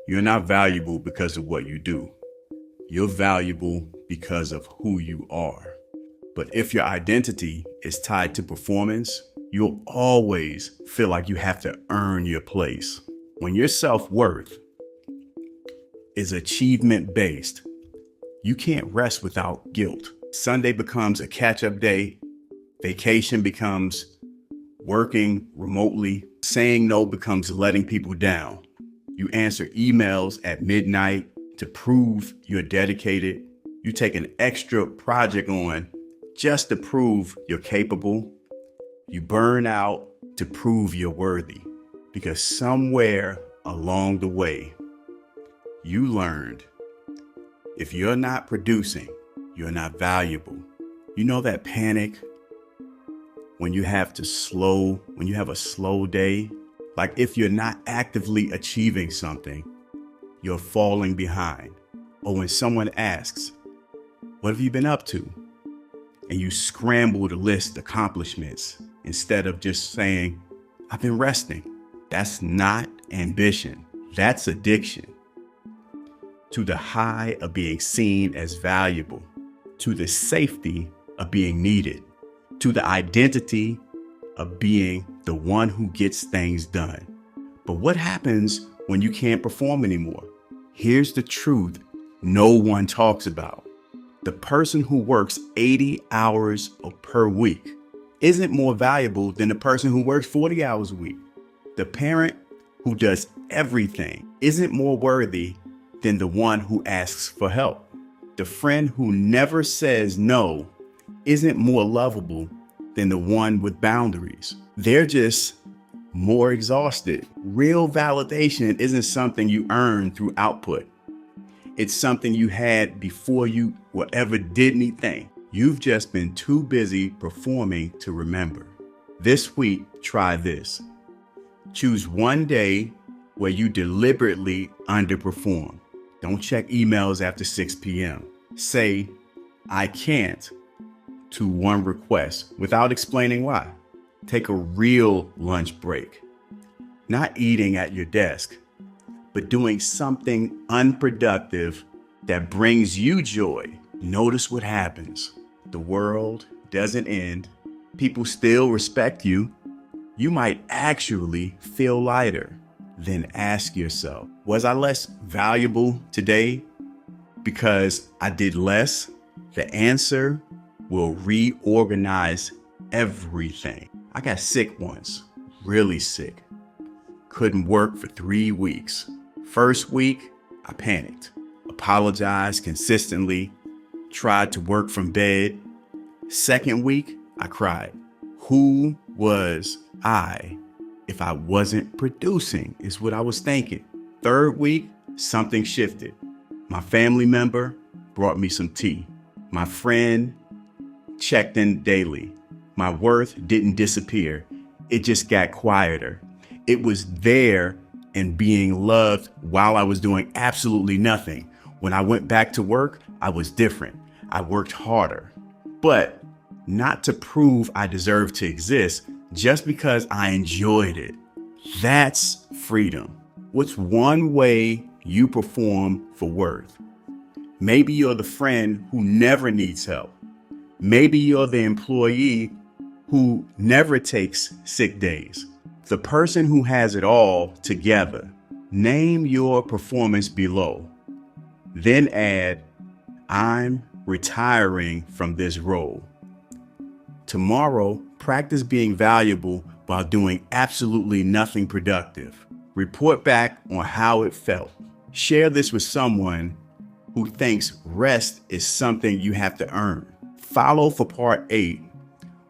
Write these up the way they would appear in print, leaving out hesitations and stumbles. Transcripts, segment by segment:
You're not valuable because of what you do. You're valuable because of who you are. But if your identity is tied to performance, you'll always feel like you have to earn your place. When your self-worth is achievement-based, you can't rest without guilt. Sunday becomes a catch-up day. Vacation becomes working remotely. Saying no becomes letting people down. You answer emails at midnight to prove you're dedicated. You take an extra project on just to prove you're capable. You burn out to prove you're worthy. Because somewhere along the way, you learned if you're not producing, you're not valuable. You know that panic when you have a slow day? Like if you're not actively achieving something, you're falling behind. Or when someone asks, what have you been up to? And you scramble to list accomplishments instead of just saying, I've been resting. That's not ambition. That's addiction. To the high of being seen as valuable, to the safety of being needed, to the identity of being the one who gets things done. But what happens when you can't perform anymore? Here's the truth no one talks about. The person who works 80 hours per week isn't more valuable than the person who works 40 hours a week. The parent who does everything isn't more worthy than the one who asks for help. The friend who never says no isn't more lovable than the one with boundaries. They're just more exhausted. Real validation isn't something you earn through output. It's something you had before you ever did anything. You've just been too busy performing to remember. This week, try this. Choose one day where you deliberately underperform. Don't check emails after 6 p.m. Say, I can't to one request without explaining why. Take a real lunch break. Not eating at your desk, but doing something unproductive that brings you joy. Notice what happens. The world doesn't end. People still respect you. You might actually feel lighter. Then ask yourself, was I less valuable today because I did less? The answer will reorganize everything. I got sick once, really sick. Couldn't work for 3 weeks. First week, I panicked, apologized consistently, tried to work from bed. Second week, I cried. Who was I if I wasn't producing, is what I was thinking. Third week, something shifted. My family member brought me some tea. My friend checked in daily. My worth didn't disappear. It just got quieter. It was there and being loved while I was doing absolutely nothing. When I went back to work, I was different. I worked harder, but not to prove I deserved to exist, just because I enjoyed it. That's freedom. What's one way you perform for worth? Maybe you're the friend who never needs help. Maybe you're the employee who never takes sick days. The person who has it all together. Name your performance below. Then add, I'm retiring from this role. Tomorrow, practice being valuable while doing absolutely nothing productive. Report back on how it felt. Share this with someone who thinks rest is something you have to earn. Follow for part 8,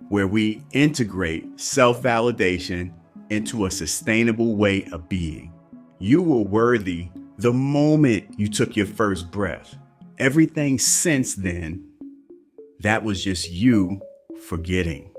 where we integrate self-validation into a sustainable way of being. You were worthy the moment you took your first breath. Everything since then, that was just you forgetting.